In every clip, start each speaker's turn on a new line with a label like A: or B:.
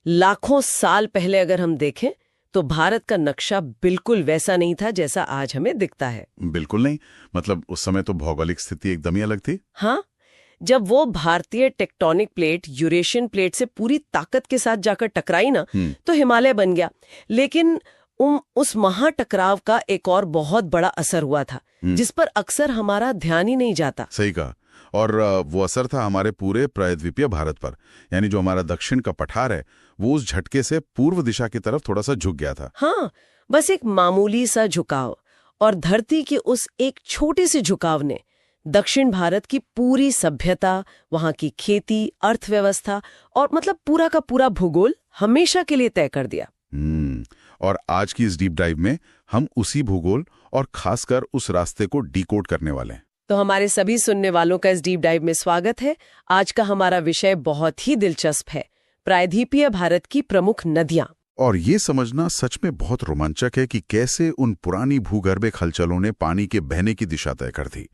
A: लाखों साल पहले अगर हम देखें तो भारत का नक्शा बिल्कुल वैसा नहीं था जैसा आज हमें दिखता है।
B: बिल्कुल नहीं, मतलब उस समय तो भौगोलिक स्थिति एकदम ही अलग थी।
A: हाँ, जब वो भारतीय टेक्टोनिक प्लेट यूरेशियन प्लेट से पूरी ताकत के साथ जाकर टकराई ना, तो हिमालय बन गया। लेकिन उस महाटकराव का एक और बहुत बड़ा असर हुआ था जिस पर अक्सर हमारा ध्यान ही नहीं जाता।
B: सही कहा। और वो असर था हमारे पूरे प्रायद्वीपीय भारत पर, यानी जो हमारा दक्षिण का पठार है वो उस झटके से पूर्व दिशा की तरफ थोड़ा सा झुक गया था।
A: हाँ, बस एक मामूली सा झुकाव, और धरती के उस एक छोटे से झुकाव ने दक्षिण भारत की पूरी सभ्यता, वहां की खेती, अर्थव्यवस्था और मतलब पूरा का पूरा भूगोल हमेशा के लिए तय कर दिया।
B: और आज की इस डीप डाइव में हम उसी भूगोल और खासकर उस रास्ते को डिकोड करने वाले हैं।
A: तो हमारे सभी सुनने वालों का इस डीप डाइव में स्वागत है। आज का हमारा विषय बहुत ही दिलचस्प है, प्रायद्वीपीय भारत की प्रमुख नदियां।
B: और ये समझना सच में बहुत रोमांचक है कि कैसे उन पुरानी भूगर्भिक हलचलों ने पानी के बहने की दिशा तय कर दी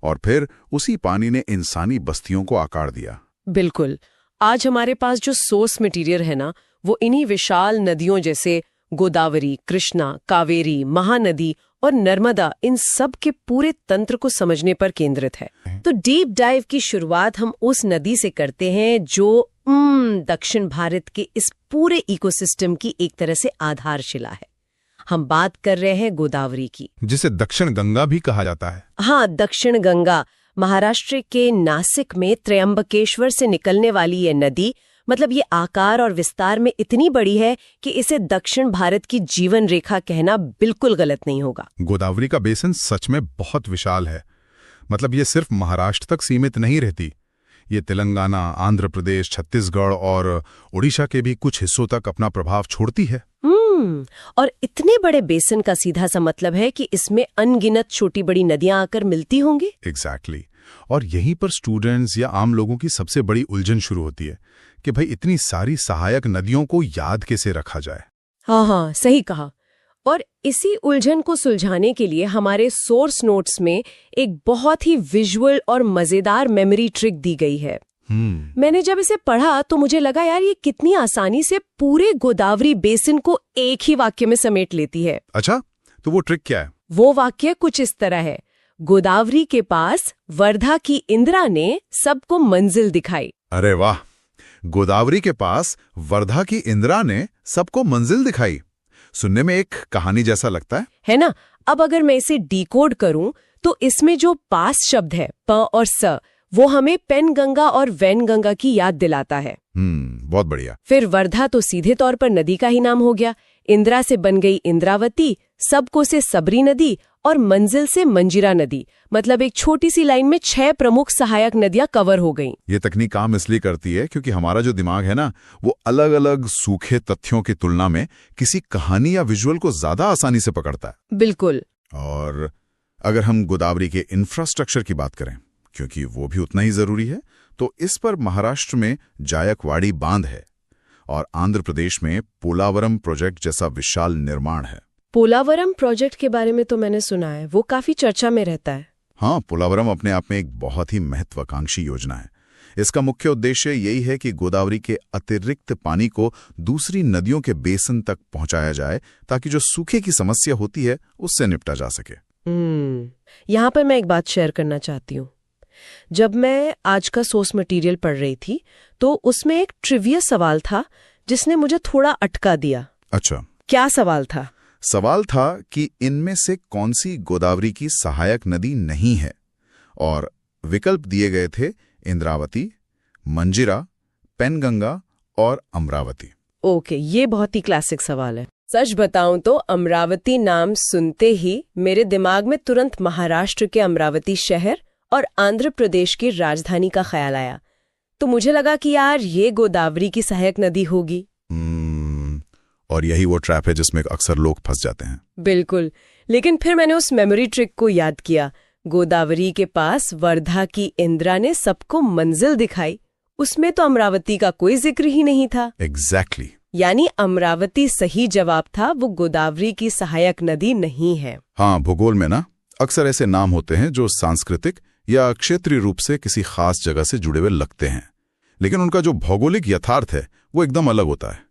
B: और फिर उसी पानी ने इंसानी बस्तियों को आकार दिया।
A: बिल्कुल। आज हमारे पास जो सोर्स मटेरियल है ना, वो इन्हीं विशाल नदियों जैसे गोदावरी, कृष्णा, कावेरी, महानदी और नर्मदा, इन सब के पूरे तंत्र को समझने पर केंद्रित है। तो डीप डाइव की शुरुआत हम उस नदी से करते हैं जो दक्षिण भारत के इस पूरे इकोसिस्टम की एक तरह से आधारशिला है। हम बात कर रहे हैं गोदावरी की,
C: जिसे दक्षिण गंगा भी कहा जाता है।
A: हाँ, दक्षिण गंगा। महाराष्ट्र के नासिक में त्र्यंबकेश्वर से निकलने वाली ये नदी, मतलब ये आकार और विस्तार में इतनी बड़ी है कि इसे दक्षिण भारत की जीवन रेखा कहना बिल्कुल गलत नहीं होगा।
C: गोदावरी का बेसिन सच में बहुत विशाल है। मतलब ये सिर्फ महाराष्ट्र तक सीमित नहीं रहती, ये तेलंगाना, आंध्र प्रदेश, छत्तीसगढ़ और उड़ीसा के भी कुछ हिस्सों तक अपना प्रभाव छोड़ती है।
A: और इतने बड़े बेसिन का सीधा सा मतलब है कि इसमें अनगिनत छोटी बड़ी नदियां आकर मिलती होंगी।
C: एग्जैक्टली। और यहीं पर स्टूडेंट्स या आम लोगों की सबसे बड़ी उलझन शुरू होती है कि भाई इतनी सारी सहायक नदियों को याद कैसे रखा जाए।
A: हाँ, सही कहा। और इसी उलझन को सुलझाने के लिए हमारे सोर्स नोट्स में एक बहुत ही विजुअल और मजेदार मेमोरी ट्रिक दी गई है। मैंने जब इसे पढ़ा तो मुझे लगा, यार ये कितनी आसानी से पूरे गोदावरी बेसिन को एक ही वाक्य में समेट लेती है।
C: अच्छा, तो वो ट्रिक क्या है?
A: वो वाक्य कुछ इस तरह है: गोदावरी के पास वर्धा की इंदिरा ने सबको मंजिल दिखाई।
C: अरे वाह, गोदावरी के पास वर्धा की इंदिरा ने सबको मंजिल दिखाई। सुनने में एक कहानी जैसा लगता है
A: ना? अब अगर मैं इसे डिकोड करूं तो इसमें जो पास शब्द है, प और स, वो हमें पेनगंगा और वैनगंगा की याद दिलाता है।
C: बहुत बढ़िया।
A: फिर वर्धा तो सीधे तौर पर नदी का ही नाम हो गया, इंदिरा से बन गई इंद्रावती, सबको से सबरी नदी और मंजिल से मंजिरा नदी। मतलब एक छोटी सी लाइन में 6 प्रमुख सहायक नदियां कवर हो गईं।
B: ये तकनीक काम इसलिए करती है क्योंकि हमारा जो दिमाग है ना, वो अलग अलग सूखे तथ्यों की तुलना में किसी कहानी या विजुअल को ज्यादा आसानी से पकड़ता है।
A: बिल्कुल।
B: और अगर हम गोदावरी के इंफ्रास्ट्रक्चर की बात करें, क्योंकि वो भी उतना ही जरूरी है, तो इस पर महाराष्ट्र में जायकवाड़ी बांध है और आंध्र प्रदेश में पोलावरम प्रोजेक्ट जैसा विशाल निर्माण है।
A: पोलावरम प्रोजेक्ट के बारे में तो मैंने सुना है, वो काफी चर्चा में रहता है।
B: हाँ, पोलावरम अपने आप में एक बहुत ही महत्वाकांक्षी योजना है। इसका मुख्य उद्देश्य यही है कि गोदावरी के अतिरिक्त पानी को दूसरी नदियों के बेसिन तक पहुंचाया जाए ताकि जो सूखे की समस्या होती है उससे निपटा जा सके।
A: यहाँ पर मैं एक बात शेयर करना चाहती हूँ। जब मैं आज का सोर्स मटेरियल पढ़ रही थी तो उसमें एक ट्रिविया सवाल था जिसने मुझे थोड़ा अटका दिया।
B: अच्छा,
A: क्या सवाल था?
B: सवाल था कि इनमें से कौन सी गोदावरी की सहायक नदी नहीं है, और विकल्प दिए गए थे इंद्रावती, मंजिरा, पेनगंगा और अमरावती।
A: ओके, ये बहुत ही क्लासिक सवाल है। सच बताऊं तो अमरावती नाम सुनते ही मेरे दिमाग में तुरंत महाराष्ट्र के अमरावती शहर और आंध्र प्रदेश की राजधानी का ख्याल आया। तो मुझे लगा कि यार ये गोदावरी की सहायक नदी होगी।
B: और यही वो ट्रैप है जिसमें अक्सर लोग फंस जाते हैं।
A: बिल्कुल। लेकिन फिर मैंने उस मेमोरी ट्रिक को याद किया। गोदावरी के पास वर्धा की इंदिरा ने सबको मंजिल दिखाई, उसमें तो अमरावती का कोई जिक्र ही नहीं था।
B: एग्जैक्टली।
A: यानी अमरावती सही जवाब था, वो गोदावरी की सहायक नदी नहीं है।
B: हाँ, भूगोल में ना अक्सर ऐसे नाम होते हैं जो सांस्कृतिक या क्षेत्रीय रूप से किसी खास जगह से जुड़े हुए लगते हैं, लेकिन उनका जो भौगोलिक यथार्थ है वो एकदम अलग होता है।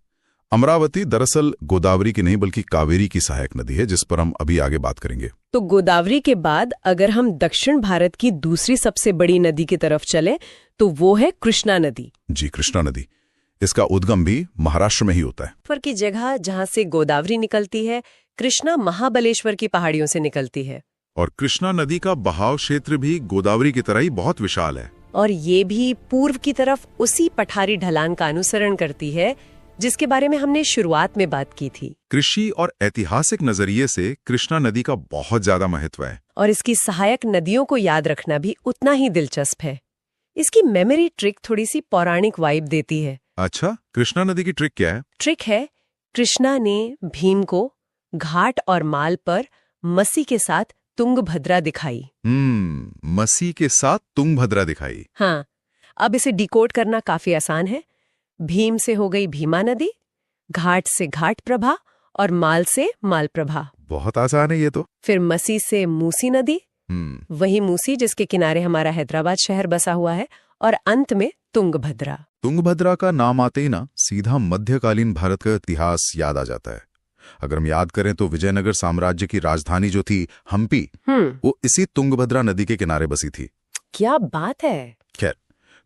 B: अमरावती दरअसल गोदावरी की नहीं बल्कि कावेरी की सहायक नदी है, जिस पर हम अभी आगे बात करेंगे।
A: तो गोदावरी के बाद अगर हम दक्षिण भारत की दूसरी सबसे बड़ी नदी की तरफ चलें तो वो है कृष्णा नदी।
B: जी, कृष्णा नदी। इसका उद्गम भी महाराष्ट्र में ही होता है।
A: पर की जगह जहां से गोदावरी निकलती है, कृष्णा महाबलेश्वर की पहाड़ियों से निकलती है।
B: और कृष्णा नदी का बहाव क्षेत्र भी गोदावरी की तरह ही बहुत विशाल है।
A: और ये भी पूर्व की तरफ उसी पठारी ढलान का अनुसरण करती है जिसके बारे में हमने शुरुआत में बात की थी।
B: कृषि और ऐतिहासिक नजरिए से कृष्णा नदी का बहुत ज्यादा महत्व है।
A: और इसकी सहायक नदियों को याद रखना भी उतना ही दिलचस्प है। इसकी मेमोरी ट्रिक थोड़ी सी पौराणिक वाइब देती है।
B: अच्छा, कृष्णा नदी की ट्रिक क्या है?
A: ट्रिक है, कृष्णा ने भीम को घाट और माल पर मसी के साथ तुंगभद्रा दिखाई।
B: मसी के साथ तुंगभद्रा दिखाई।
A: हाँ, अब इसे डिकोड करना काफी आसान है। भीम से हो गई भीमा नदी, घाट से घाट प्रभा और माल से माल प्रभा।
B: बहुत आसान है ये तो।
A: फिर मसी से मूसी नदी, वही मूसी जिसके किनारे हमारा हैदराबाद शहर बसा हुआ है, और अंत में तुंगभद्रा।
B: तुंगभद्रा का नाम आते ही ना सीधा मध्यकालीन भारत का इतिहास याद आ जाता है। अगर हम याद करें तो विजयनगर साम्राज्य की राजधानी जो थी हम्पी, वो इसी तुंगभद्रा नदी के किनारे बसी थी।
A: क्या बात है।
B: खैर,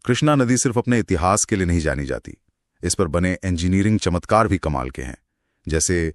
B: कृष्णा नदी सिर्फ अपने इतिहास के लिए नहीं जानी जाती, इस पर बने इंजीनियरिंग चमत्कार भी कमाल के हैं। जैसे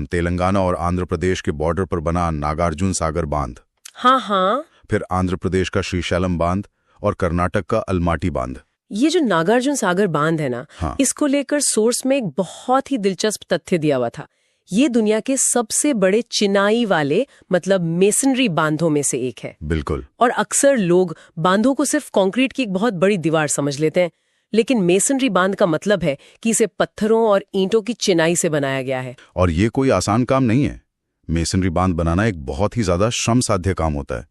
B: तेलंगाना और आंध्र प्रदेश के बॉर्डर पर बना नागार्जुन सागर बांध।
A: हाँ।
B: फिर आंध्र प्रदेश का श्रीशैलम बांध और कर्नाटक का अलमाटी बांध।
A: ये जो नागार्जुन सागर बांध है ना,
B: हाँ।
A: इसको लेकर सोर्स में एक बहुत ही दिलचस्प तथ्य दिया हुआ था। ये दुनिया के सबसे बड़े चिनाई वाले मतलब मेसनरी बांधों में से एक है।
B: बिल्कुल।
A: और अक्सर लोग बांधों को सिर्फ कंक्रीट की एक बहुत बड़ी दीवार समझ लेते हैं, लेकिन मेसनरी बांध का मतलब है कि इसे पत्थरों और ईंटों की चिनाई से बनाया गया है।
B: और ये कोई आसान काम नहीं है। मेसनरी बांध बनाना एक बहुत ही ज्यादा श्रम साध्य काम होता है।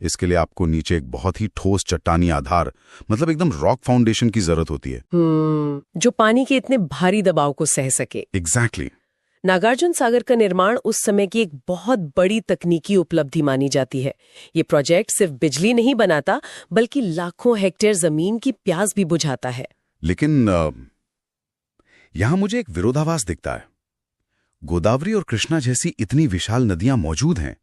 B: इसके लिए आपको नीचे एक बहुत ही ठोस चट्टानी आधार मतलब एकदम रॉक फाउंडेशन की जरूरत होती है,
A: जो पानी के इतने भारी दबाव को सह सके।
B: एग्जैक्टली।
A: नागार्जुन सागर का निर्माण उस समय की एक बहुत बड़ी तकनीकी उपलब्धि मानी जाती है। ये प्रोजेक्ट सिर्फ बिजली नहीं बनाता बल्कि लाखों हेक्टेयर जमीन की प्यास भी बुझाता है।
B: लेकिन यहां मुझे एक विरोधाभास दिखता है। गोदावरी और कृष्णा जैसी इतनी विशाल नदियां मौजूद हैं,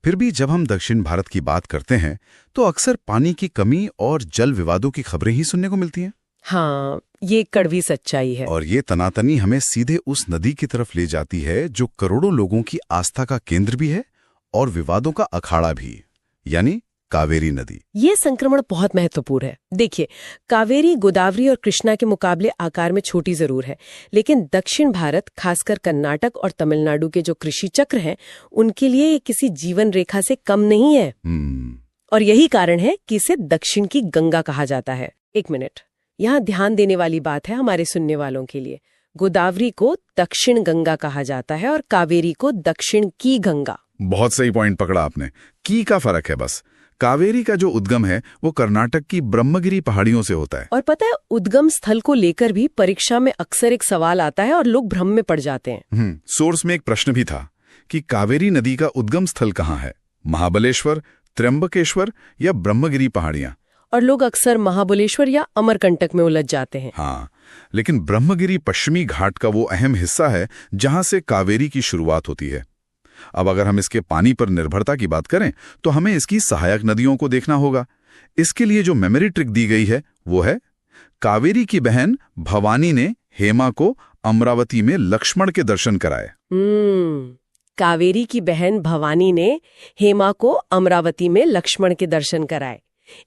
B: फिर भी जब हम दक्षिण भारत की बात करते हैं तो अक्सर पानी की कमी और जल विवादों की खबरें ही सुनने को मिलती हैं।
A: हाँ, ये कड़वी सच्चाई है।
B: और ये तनातनी हमें सीधे उस नदी की तरफ ले जाती है जो करोड़ों लोगों की आस्था का केंद्र भी है और विवादों का अखाड़ा भी, यानी कावेरी नदी।
A: ये संक्रमण बहुत महत्वपूर्ण है। देखिए, कावेरी गोदावरी और कृष्णा के मुकाबले आकार में छोटी जरूर है, लेकिन दक्षिण भारत खासकर कर्नाटक और तमिलनाडु के जो कृषि चक्र हैं, उनके लिए ये किसी जीवन रेखा से कम नहीं है। और यही कारण है कि इसे दक्षिण की गंगा कहा जाता है। एक मिनट, यहाँ ध्यान देने वाली बात है हमारे सुनने वालों के लिए। गोदावरी को दक्षिण गंगा कहा जाता है और कावेरी को दक्षिण की गंगा।
B: बहुत सही पॉइंट पकड़ा आपने। की का फर्क है बस। कावेरी का जो उद्गम है वो कर्नाटक की ब्रह्मगिरी पहाड़ियों से होता है।
A: और पता है, उद्गम स्थल को लेकर भी परीक्षा में अक्सर एक सवाल आता है और लोग भ्रम में पड़ जाते हैं।
B: सोर्स में एक प्रश्न भी था कि कावेरी नदी का उद्गम स्थल कहाँ है, महाबलेश्वर, त्र्यंबकेश्वर या ब्रह्मगिरी पहाड़ियां?
A: और लोग अक्सर महाबलेश्वर या अमरकंटक में उलझ जाते हैं।
B: हाँ, लेकिन ब्रह्मगिरी पश्चिमी घाट का वो अहम हिस्सा है जहां से कावेरी की शुरुआत होती है। अब अगर हम इसके पानी पर निर्भरता की बात करें तो हमें इसकी सहायक नदियों को देखना होगा। इसके लिए जो मेमोरी ट्रिक दी गई है वो है, कावेरी की बहन भवानी ने हेमा को अमरावती में लक्ष्मण के दर्शन कराए।
A: कावेरी की बहन भवानी ने हेमा को अमरावती में लक्ष्मण के दर्शन कराए।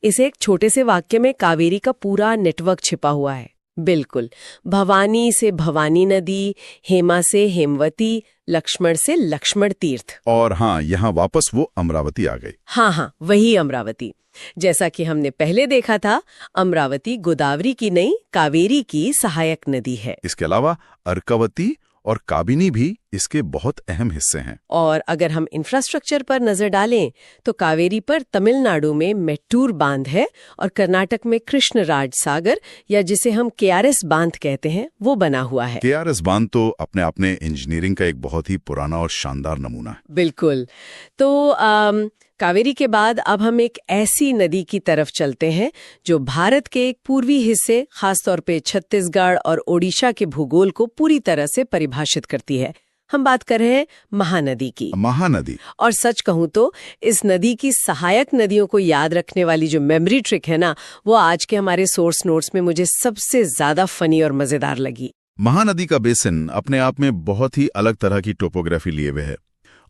A: इसे एक छोटे से वाक्य में कावेरी का पूरा नेटवर्क छिपा हुआ है। बिल्कुल, भवानी से भवानी नदी, हेमा से हेमवती, लक्ष्मण से लक्ष्मण तीर्थ,
B: और हाँ, यहाँ वापस वो अमरावती आ गई।
A: हाँ, वही अमरावती। जैसा कि हमने पहले देखा था, अमरावती गोदावरी की नहीं, कावेरी की सहायक नदी है।
B: इसके अलावा अर्कावती और काबिनी भी इसके बहुत अहम हिस्से हैं।
A: और अगर हम इंफ्रास्ट्रक्चर पर नजर डालें तो कावेरी पर तमिलनाडु में मेट्टूर बांध है और कर्नाटक में कृष्णराज सागर या जिसे हम केआरएस बांध कहते हैं वो बना हुआ है।
B: केआरएस बांध तो अपने आपने इंजीनियरिंग का एक बहुत ही पुराना और शानदार नमूना है।
A: बिल्कुल। तो कावेरी के बाद अब हम एक ऐसी नदी की तरफ चलते हैं जो भारत के एक पूर्वी हिस्से, खासतौर पे छत्तीसगढ़ और ओडिशा के भूगोल को पूरी तरह से परिभाषित करती है। हम बात कर रहे हैं महानदी की।
B: महानदी।
A: और सच कहूं तो इस नदी की सहायक नदियों को याद रखने वाली जो मेमोरी ट्रिक है ना, वो आज के हमारे सोर्स नोट्स में मुझे सबसे ज्यादा फनी और मजेदार लगी।
B: महानदी का बेसिन अपने आप में बहुत ही अलग तरह की टोपोग्राफी लिए हुए है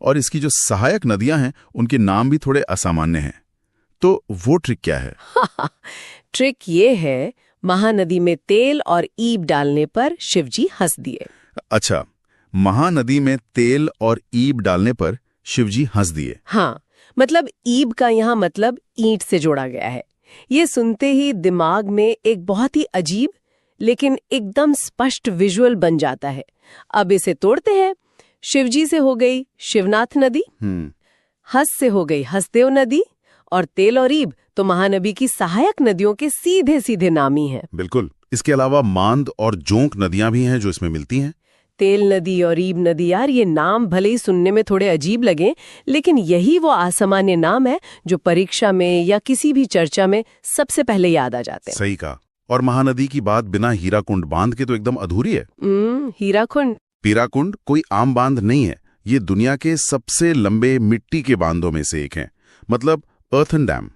B: और इसकी जो सहायक नदियां हैं उनके नाम भी थोड़े असामान्य हैं। तो वो ट्रिक क्या है?
A: ट्रिक ये है, महानदी में तेल और ईब डालने पर शिवजी हंस दिए।
B: अच्छा, महानदी में तेल और ईब डालने पर शिवजी हंस दिए।
A: हाँ, मतलब ईब का यहाँ मतलब ईंट से जोड़ा गया है। ये सुनते ही दिमाग में एक बहुत ही अजीब लेकिन एकदम स्पष्ट विजुअल बन जाता है। अब इसे तोड़ते हैं। शिवजी से हो गई शिवनाथ नदी, हंस से हो गई हंसदेव नदी, और तेल और ईब तो महानदी की सहायक नदियों के सीधे सीधे नाम ही हैं।
B: बिल्कुल। इसके अलावा मांद और जोंक नदियां भी हैं जो इसमें मिलती हैं।
A: तेल नदी और ईब नदी, यार ये नाम भले ही सुनने में थोड़े अजीब लगे, लेकिन यही वो असामान्य नाम है जो परीक्षा में या किसी भी चर्चा में सबसे पहले याद आ जाते हैं।
B: सही कहा। और महानदी की बात बिना हीराकुंड बांध के तो एकदम अधूरी है।
A: हीराकुंड।
B: पीराकुंड कोई आम बांध नहीं है, ये दुनिया के सबसे लंबे मिट्टी के बांधों में से एक है, मतलब अर्थन डैम।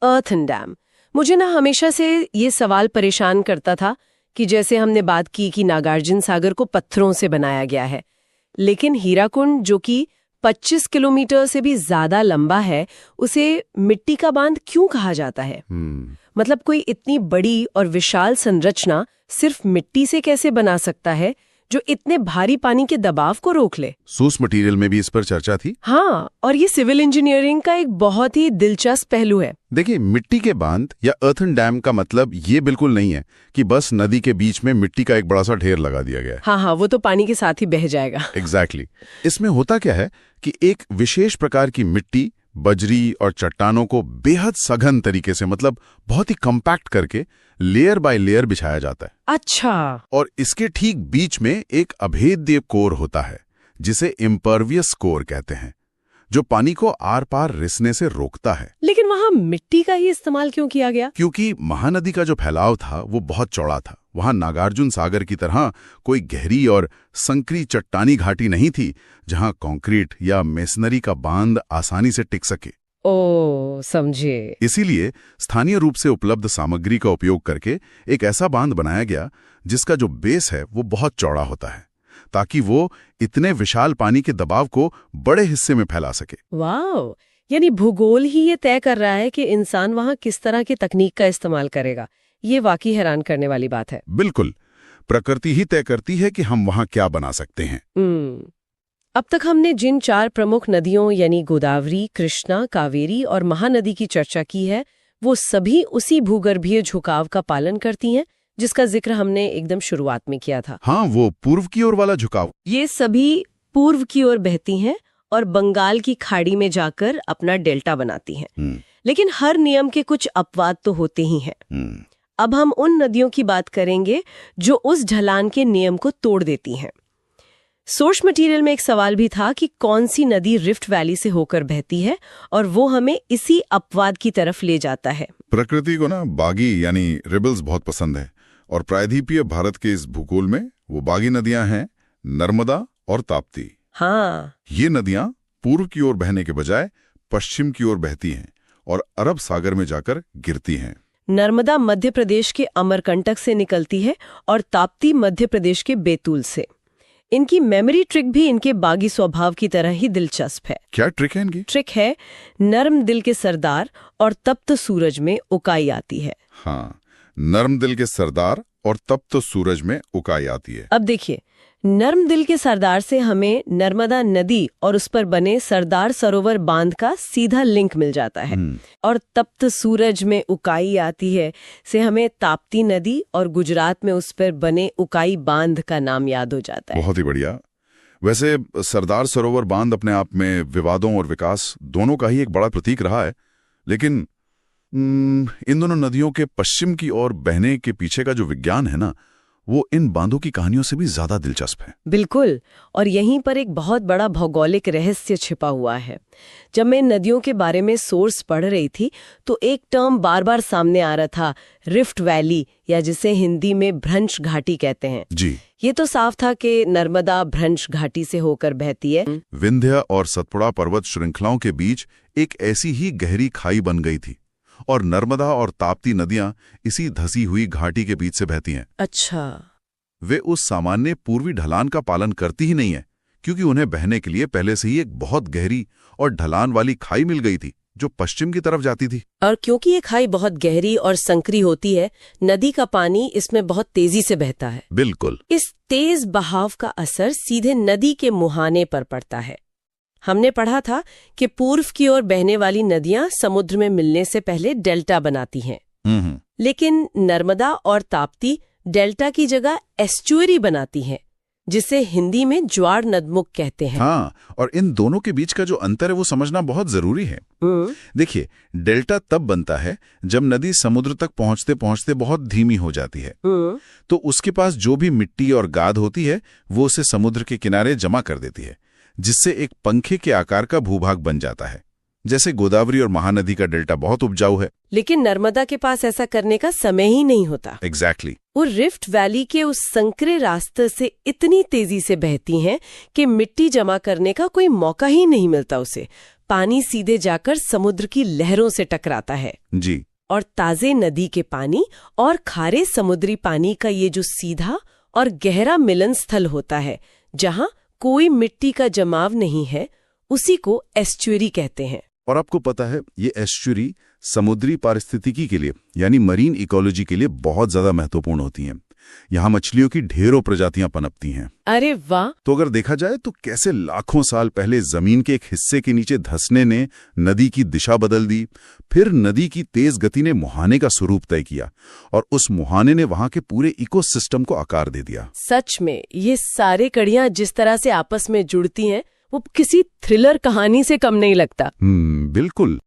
A: Earthen dam. मुझे ना हमेशा से ये सवाल परेशान करता था कि जैसे हमने बात की कि नागार्जुन सागर को पत्थरों से बनाया गया है, लेकिन हीराकुंड जो कि 25 किलोमीटर से भी ज्यादा लंबा है, उसे मिट्टी का बांध क्यों कहा जाता है? मतलब कोई इतनी बड़ी और विशाल संरचना सिर्फ मिट्टी से कैसे बना सकता है जो इतने भारी पानी के दबाव को रोक ले?
B: सोर्स मटेरियल में भी इस पर चर्चा थी।
A: हाँ, और ये सिविल इंजीनियरिंग का एक बहुत ही दिलचस्प पहलू है।
B: देखिए, मिट्टी के बांध या अर्थन डैम का मतलब ये बिल्कुल नहीं है कि बस नदी के बीच में मिट्टी का एक बड़ा सा ढेर लगा दिया गया है।
A: हाँ, वो तो पानी के साथ ही बह जाएगा।
B: एग्जैक्टली। इसमें होता क्या है कि एक विशेष प्रकार की मिट्टी, बजरी और चट्टानों को बेहद सघन तरीके से, मतलब बहुत ही कम्पैक्ट करके लेयर बाय लेयर बिछाया जाता है।
A: अच्छा।
B: और इसके ठीक बीच में एक अभेद्य कोर होता है जिसे इम्परवियस कोर कहते हैं, जो पानी को आर पार रिसने से रोकता है।
A: लेकिन वहां मिट्टी का ही इस्तेमाल क्यों किया गया?
B: क्योंकि महानदी का जो फैलाव था वो बहुत चौड़ा था। वहां नागार्जुन सागर की तरह कोई गहरी और संकरी चट्टानी घाटी नहीं थी जहां कंक्रीट या मेसनरी का बांध आसानी से टिक सके।
A: ओ, समझे।
B: इसीलिए स्थानीय रूप से उपलब्ध सामग्री का उपयोग करके एक ऐसा बांध बनाया गया जिसका जो बेस है वो बहुत चौड़ा होता है, ताकि वो इतने विशाल पानी के दबाव को बड़े हिस्से में फैला सके।
A: वाह, यानी भूगोल ही ये तय कर रहा है कि इंसान वहां किस तरह की तकनीक का इस्तेमाल करेगा। ये वाकई हैरान करने वाली बात है।
B: बिल्कुल, प्रकृति ही तय करती है कि हम वहां क्या बना सकते हैं।
A: अब तक हमने जिन 4 प्रमुख नदियों यानी गोदावरी, कृष्णा, कावेरी और महानदी की चर्चा की है, वो सभी उसी भूगर्भीय झुकाव का पालन करती हैं जिसका जिक्र हमने एकदम शुरुआत में किया था।
B: हाँ, वो पूर्व की ओर वाला झुकाव।
A: ये सभी पूर्व की ओर बहती हैं और बंगाल की खाड़ी में जाकर अपना डेल्टा बनाती हैं। लेकिन हर नियम के कुछ अपवाद तो होते ही हैं। अब हम उन नदियों की बात करेंगे जो उस ढलान के नियम को तोड़ देती हैं। सोर्स मटेरियल में एक सवाल भी था कि कौन सी नदी रिफ्ट वैली से होकर बहती है, और वो हमें इसी अपवाद की तरफ ले जाता है।
B: प्रकृति को ना बागी यानी रिबल्स बहुत पसंद है, और प्रायद्वीपीय भारत के इस भूगोल में वो बागी नदियां हैं नर्मदा और ताप्ती।
A: हाँ,
B: ये नदियां पूर्व की ओर बहने के बजाय पश्चिम की ओर बहती हैं और अरब सागर में जाकर गिरती हैं।
A: नर्मदा मध्य प्रदेश के अमरकंटक से निकलती है और ताप्ती मध्य प्रदेश के बैतूल से। इनकी मेमोरी ट्रिक भी इनके बागी स्वभाव की तरह ही दिलचस्प है।
B: क्या ट्रिक है इनकी?
A: ट्रिक है, नर्म दिल के सरदार और तप्त सूरज में उकाई आती है।
B: हाँ, नर्म दिल के सरदार और तप्त सूरज में उकाई आती है।
A: अब देखिए, नर्म दिल के सरदार से हमें नर्मदा नदी और उस पर बने सरदार सरोवर बांध का सीधा लिंक मिल जाता है, और तप्त सूरज में उकाई आती है से हमें ताप्ती नदी और गुजरात में उस पर बने उकाई बांध का नाम याद हो जाता है।
B: बहुत ही बढ़िया। वैसे सरदार सरोवर बांध अपने आप में विवादों और विकास दोनों का ही एक बड़ा प्रतीक रहा है, लेकिन इन दोनों नदियों के पश्चिम की ओर बहने के पीछे का जो विज्ञान है ना, वो इन बांधों की कहानियों से भी ज्यादा दिलचस्प है।
A: बिल्कुल, और यहीं पर एक बहुत बड़ा भौगोलिक रहस्य छिपा हुआ है। जब मैं नदियों के बारे में सोर्स पढ़ रही थी तो एक टर्म बार बार सामने आ रहा था, रिफ्ट वैली, या जिसे हिंदी में भ्रंश घाटी कहते हैं।
B: जी,
A: ये तो साफ था कि नर्मदा भ्रंश घाटी से होकर बहती है।
B: विंध्य और सतपुड़ा पर्वत श्रृंखलाओं के बीच एक ऐसी ही गहरी खाई बन गई थी, और नर्मदा और ताप्ती नदियां इसी धसी हुई घाटी के बीच से बहती हैं।
A: अच्छा।
B: वे उस सामान्य पूर्वी ढलान का पालन करती ही नहीं है, क्योंकि उन्हें बहने के लिए पहले से ही एक बहुत गहरी और ढलान वाली खाई मिल गई थी जो पश्चिम की तरफ जाती थी।
A: और क्योंकि ये खाई बहुत गहरी और संकरी होती है, नदी का पानी इसमें बहुत तेजी से बहता है।
B: बिल्कुल।
A: इस तेज बहाव का असर सीधे नदी के मुहाने पर पड़ता है। हमने पढ़ा था कि पूर्व की ओर बहने वाली नदियां समुद्र में मिलने से पहले डेल्टा बनाती हैं। लेकिन नर्मदा और ताप्ती डेल्टा की जगह एस्चुअरी बनाती हैं, जिसे हिंदी में ज्वार नदमुख कहते हैं।
B: हाँ, और इन दोनों के बीच का जो अंतर है वो समझना बहुत जरूरी है। देखिए, डेल्टा तब बनता है जब नदी समुद्र तक पहुंचते पहुंचते बहुत धीमी हो जाती है। तो उसके पास जो भी मिट्टी और गाद होती है वो उसे समुद्र के किनारे जमा कर देती है, जिससे एक पंखे के आकार का भूभाग बन जाता है। जैसे गोदावरी और महानदी का डेल्टा बहुत उपजाऊ है,
A: लेकिन नर्मदा के पास ऐसा करने का समय ही नहीं होता।
B: एग्जैक्टली।
A: वो रिफ्ट वैली के उस संकरे रास्ते से इतनी तेजी से बहती हैं कि मिट्टी जमा करने का कोई मौका ही नहीं मिलता उसे। पानी सीधे जाकर समुद्र की लहरों से टकराता है।
B: जी।
A: और ताजे नदी के पानी और खारे समुद्री पानी का ये जो सीधा और गहरा मिलन स्थल होता है, जहां कोई मिट्टी का जमाव नहीं है, उसी को एस्चुअरी कहते हैं।
B: और आपको पता है, ये एस्चुअरी समुद्री पारिस्थितिकी के लिए यानी मरीन इकोलॉजी के लिए बहुत ज्यादा महत्वपूर्ण होती हैं। यहाँ मछलियों की ढेरों प्रजातियां पनपती हैं।
A: अरे वाह!
B: तो अगर देखा जाए तो कैसे लाखों साल पहले जमीन के एक हिस्से के नीचे धंसने ने नदी की दिशा बदल दी, फिर नदी की तेज गति ने मुहाने का स्वरूप तय किया, और उस मुहाने ने वहां के पूरे इकोसिस्टम को आकार दे दिया।
A: सच में ये सारे कड़ियां जिस तरह से आपस में जुड़ती हैं, वो किसी थ्रिलर कहानी से कम नहीं लगता।
B: बिल्कुल।